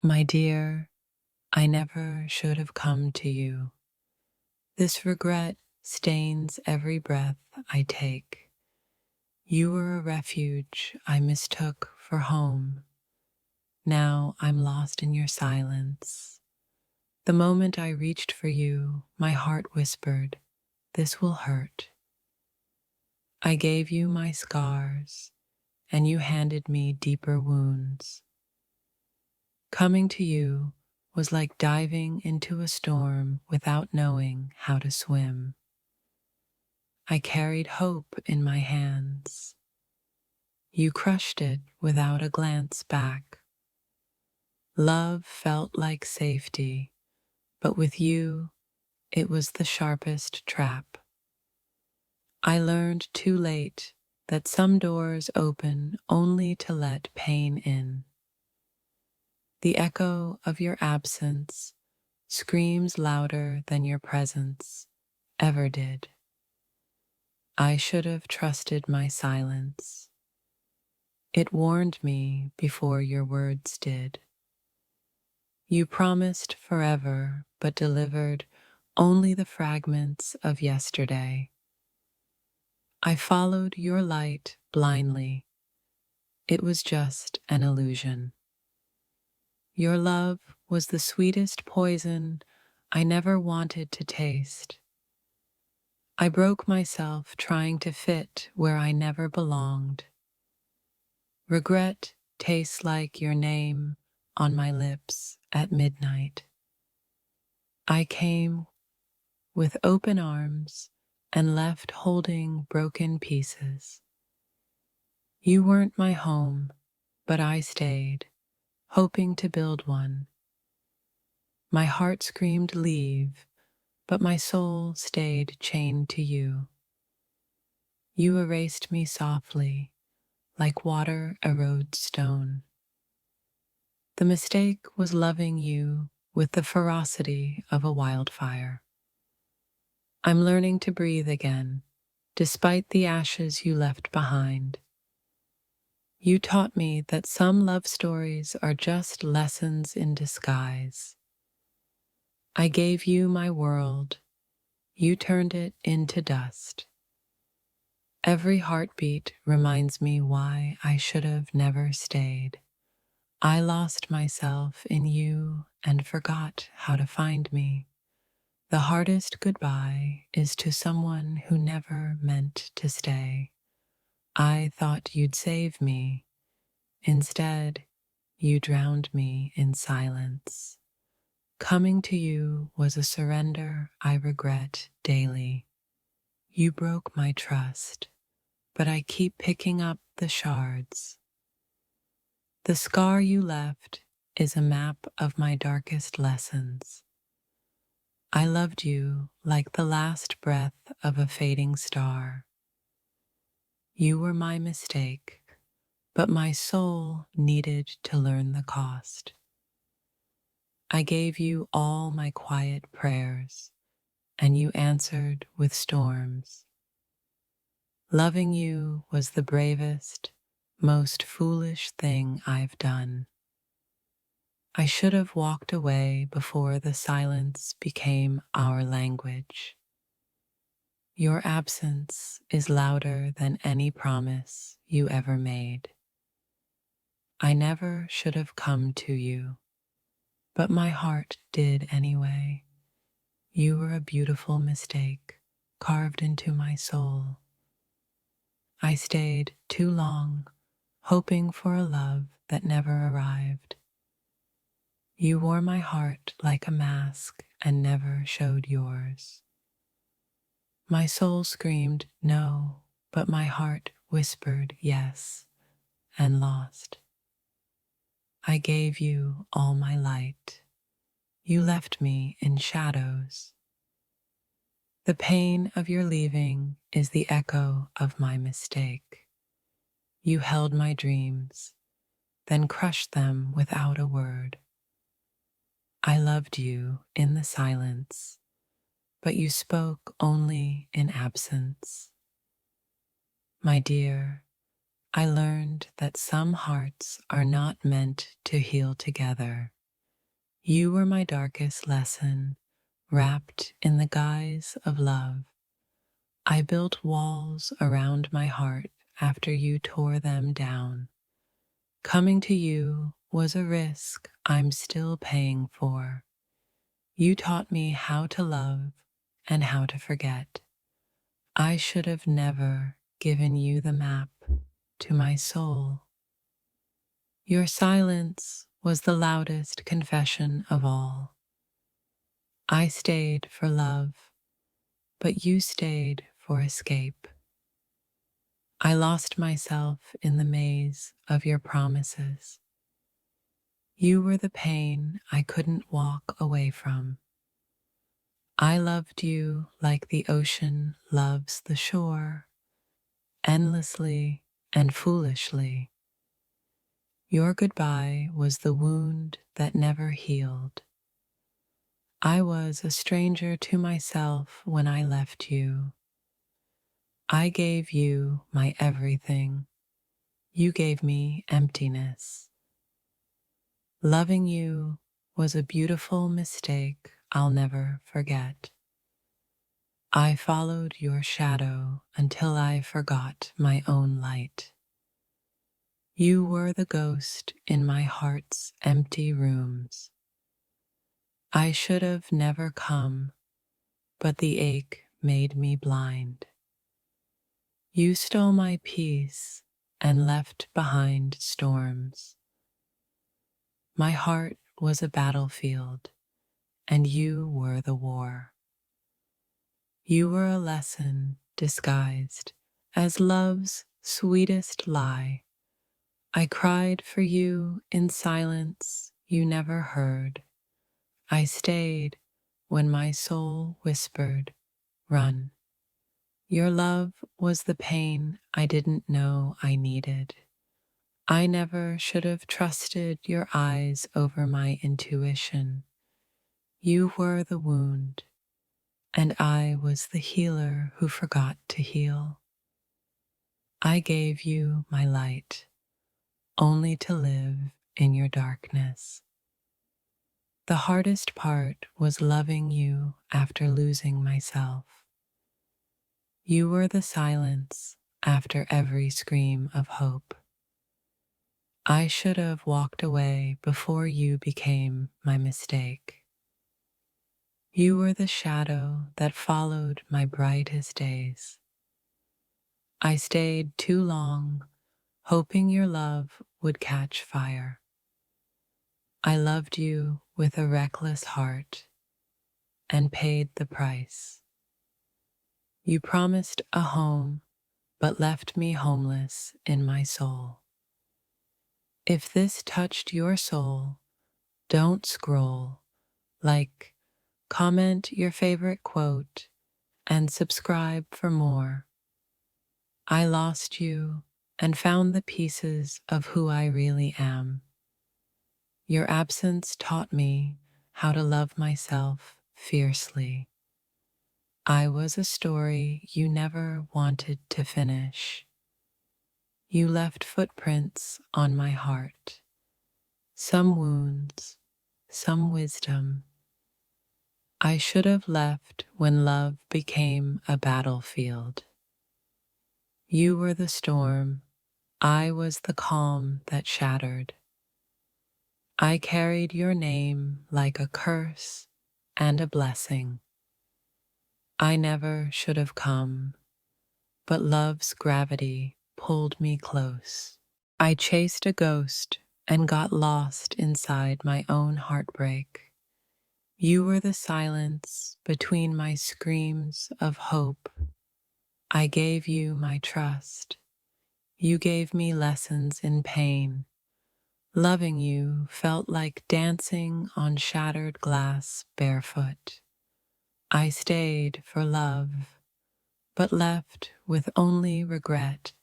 My dear, I never should have come to you. This regret stains every breath I take. You were a refuge I mistook for home. Now I'm lost in your silence. The moment I reached for you, my heart whispered, "This will hurt." I gave you my scars, and you handed me deeper wounds. Coming to you was like diving into a storm without knowing how to swim. I carried hope in my hands. You crushed it without a glance back. Love felt like safety, but with you, it was the sharpest trap. I learned too late that some doors open only to let pain in. The echo of your absence screams louder than your presence ever did. I should have trusted my silence. It warned me before your words did. You promised forever, but delivered only the fragments of yesterday. I followed your light blindly. It was just an illusion. Your love was the sweetest poison I never wanted to taste. I broke myself trying to fit where I never belonged. Regret tastes like your name on my lips at midnight. I came with open arms and left holding broken pieces. You weren't my home, but I stayed, hoping to build one. My heart screamed leave, but my soul stayed chained to you. You erased me softly, like water erodes stone. The mistake was loving you with the ferocity of a wildfire. I'm learning to breathe again, despite the ashes you left behind. You taught me that some love stories are just lessons in disguise. I gave you my world. You turned it into dust. Every heartbeat reminds me why I should have never stayed. I lost myself in you and forgot how to find me. The hardest goodbye is to someone who never meant to stay. I thought you'd save me. Instead, you drowned me in silence. Coming to you was a surrender I regret daily. You broke my trust, but I keep picking up the shards. The scar you left is a map of my darkest lessons. I loved you like the last breath of a fading star. You were my mistake, but my soul needed to learn the cost. I gave you all my quiet prayers, and you answered with storms. Loving you was the bravest, most foolish thing I've done. I should have walked away before the silence became our language. Your absence is louder than any promise you ever made. I never should have come to you, but my heart did anyway. You were a beautiful mistake carved into my soul. I stayed too long, hoping for a love that never arrived. You wore my heart like a mask and never showed yours. My soul screamed no, but my heart whispered yes, and lost. I gave you all my light. You left me in shadows. The pain of your leaving is the echo of my mistake. You held my dreams, then crushed them without a word. I loved you in the silence, but you spoke only in absence. My dear, I learned that some hearts are not meant to heal together. You were my darkest lesson, wrapped in the guise of love. I built walls around my heart after you tore them down. Coming to you was a risk I'm still paying for. You taught me how to love and how to forget. I should have never given you the map to my soul. Your silence was the loudest confession of all. I stayed for love, but you stayed for escape. I lost myself in the maze of your promises. You were the pain I couldn't walk away from. I loved you like the ocean loves the shore, endlessly and foolishly. Your goodbye was the wound that never healed. I was a stranger to myself when I left you. I gave you my everything. You gave me emptiness. Loving you was a beautiful mistake I'll never forget. I followed your shadow until I forgot my own light. You were the ghost in my heart's empty rooms. I should have never come, but the ache made me blind. You stole my peace and left behind storms. My heart was a battlefield, and you were the war. You were a lesson disguised as love's sweetest lie. I cried for you in silence you never heard. I stayed when my soul whispered, "Run." Your love was the pain I didn't know I needed. I never should have trusted your eyes over my intuition. You were the wound, and I was the healer who forgot to heal. I gave you my light, only to live in your darkness. The hardest part was loving you after losing myself. You were the silence after every scream of hope. I should have walked away before you became my mistake. You were the shadow that followed my brightest days. I stayed too long, hoping your love would catch fire. I loved you with a reckless heart and paid the price. You promised a home, but left me homeless in my soul. If this touched your soul, don't scroll, like, comment your favorite quote, and subscribe for more. I lost you and found the pieces of who I really am. Your absence taught me how to love myself fiercely. I was a story you never wanted to finish. You left footprints on my heart, some wounds, some wisdom. I should have left when love became a battlefield. You were the storm, I was the calm that shattered. I carried your name like a curse and a blessing. I never should have come, but love's gravity pulled me close. I chased a ghost and got lost inside my own heartbreak. You were the silence between my screams of hope. I gave you my trust. You gave me lessons in pain. Loving you felt like dancing on shattered glass barefoot. I stayed for love, but left with only regret.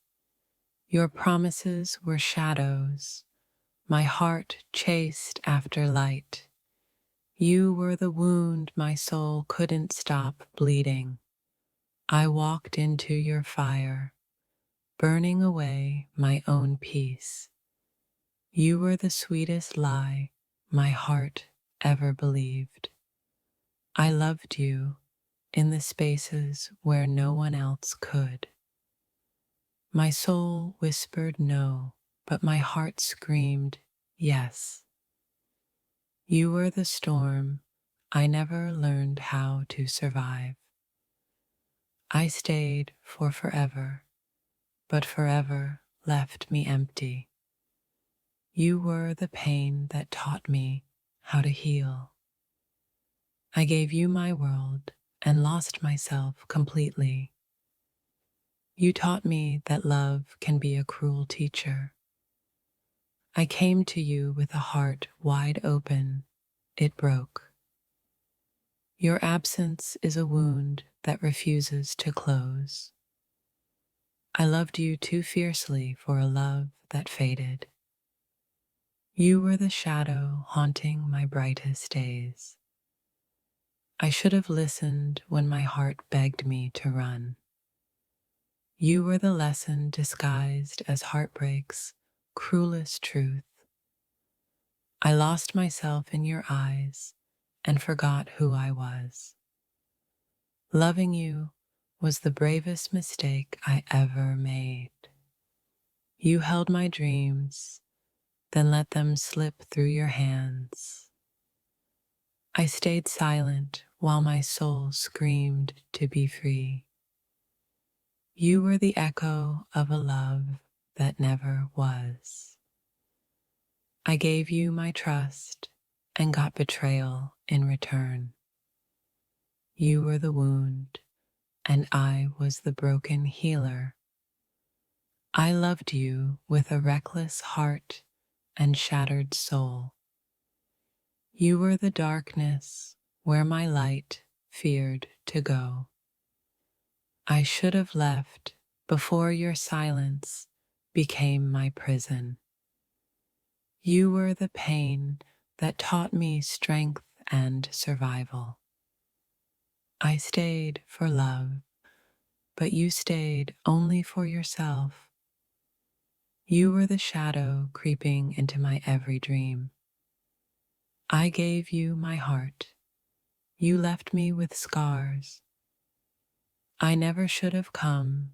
Your promises were shadows. My heart chased after light. You were the wound my soul couldn't stop bleeding. I walked into your fire, burning away my own peace. You were the sweetest lie my heart ever believed. I loved you in the spaces where no one else could. My soul whispered no, but my heart screamed yes. You were the storm I never learned how to survive. I stayed for forever, but forever left me empty. You were the pain that taught me how to heal. I gave you my world and lost myself completely. You taught me that love can be a cruel teacher. I came to you with a heart wide open. It broke. Your absence is a wound that refuses to close. I loved you too fiercely for a love that faded. You were the shadow haunting my brightest days. I should have listened when my heart begged me to run. You were the lesson disguised as heartbreak's cruelest truth. I lost myself in your eyes and forgot who I was. Loving you was the bravest mistake I ever made. You held my dreams, then let them slip through your hands. I stayed silent while my soul screamed to be free. You were the echo of a love that never was. I gave you my trust and got betrayal in return. You were the wound, and I was the broken healer. I loved you with a reckless heart and shattered soul. You were the darkness where my light feared to go. I should have left before your silence became my prison. You were the pain that taught me strength and survival. I stayed for love, but you stayed only for yourself. You were the shadow creeping into my every dream. I gave you my heart. You left me with scars. I never should have come,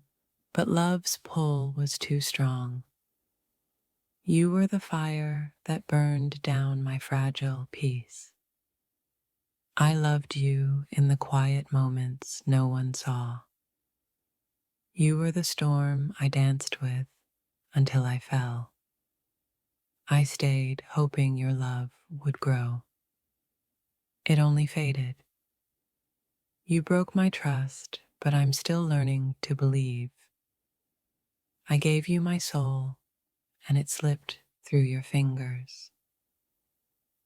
but love's pull was too strong. You were the fire that burned down my fragile peace. I loved you in the quiet moments no one saw. You were the storm I danced with until I fell. I stayed hoping your love would grow. It only faded. You broke my trust, but I'm still learning to believe. I gave you my soul, and it slipped through your fingers.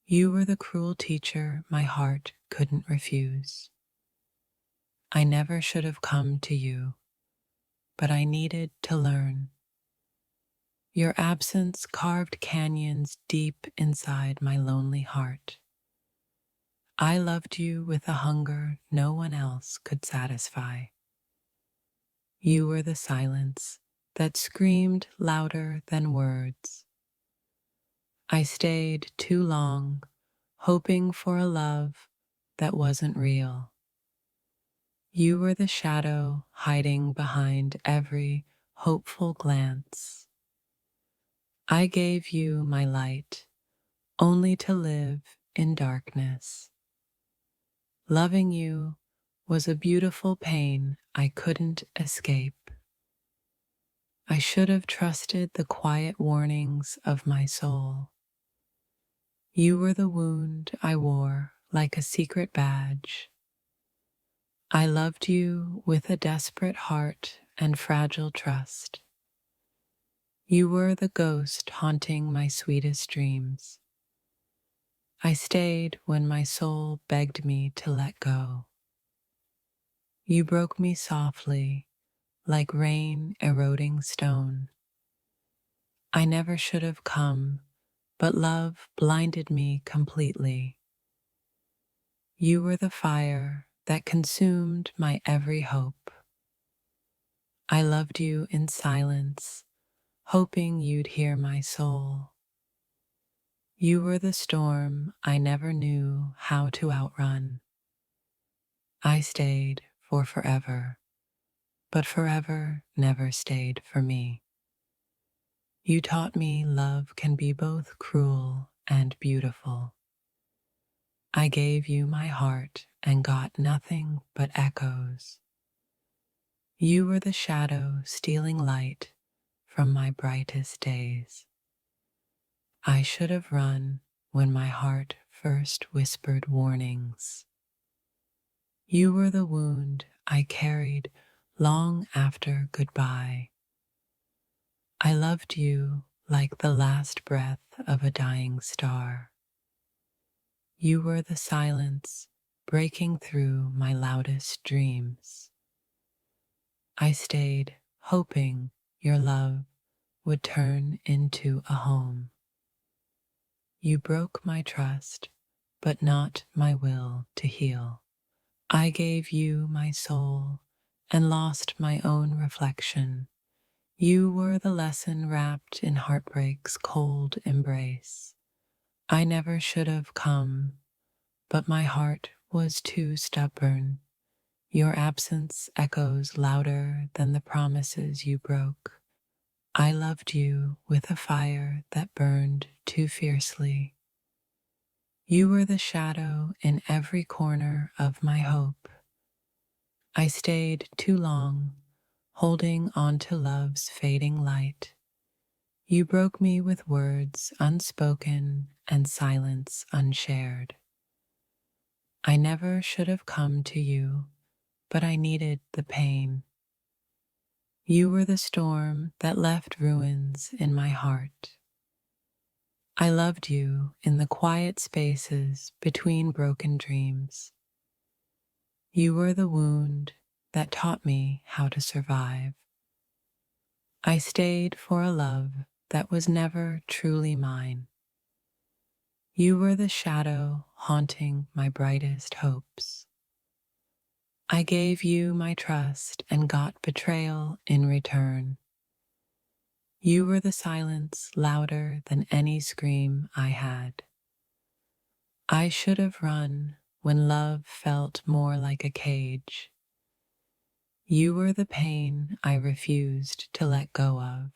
You were the cruel teacher my heart couldn't refuse. I never should have come to you, but I needed to learn. Your absence carved canyons deep inside my lonely heart. I loved you with a hunger no one else could satisfy. You were the silence that screamed louder than words. I stayed too long, hoping for a love that wasn't real. You were the shadow hiding behind every hopeful glance. I gave you my light, only to live in darkness. Loving you was a beautiful pain I couldn't escape. I should have trusted the quiet warnings of my soul. You were the wound I wore like a secret badge. I loved you with a desperate heart and fragile trust. You were the ghost haunting my sweetest dreams. I stayed when my soul begged me to let go. You broke me softly, like rain eroding stone. I never should have come, but love blinded me completely. You were the fire that consumed my every hope. I loved you in silence, hoping you'd hear my soul. You were the storm I never knew how to outrun. I stayed for forever, but forever never stayed for me. You taught me love can be both cruel and beautiful. I gave you my heart and got nothing but echoes. You were the shadow stealing light from my brightest days. I should have run when my heart first whispered warnings. You were the wound I carried long after goodbye. I loved you like the last breath of a dying star. You were the silence breaking through my loudest dreams. I stayed hoping your love would turn into a home. You broke my trust, but not my will to heal. I gave you my soul and lost my own reflection. You were the lesson wrapped in heartbreak's cold embrace. I never should have come, but my heart was too stubborn. Your absence echoes louder than the promises you broke. I loved you with a fire that burned too fiercely. You were the shadow in every corner of my hope. I stayed too long, holding on to love's fading light. You broke me with words unspoken and silence unshared. I never should have come to you, but I needed the pain. You were the storm that left ruins in my heart. I loved you in the quiet spaces between broken dreams. You were the wound that taught me how to survive. I stayed for a love that was never truly mine. You were the shadow haunting my brightest hopes. I gave you my trust and got betrayal in return. You were the silence louder than any scream I had. I should have run when love felt more like a cage. You were the pain I refused to let go of.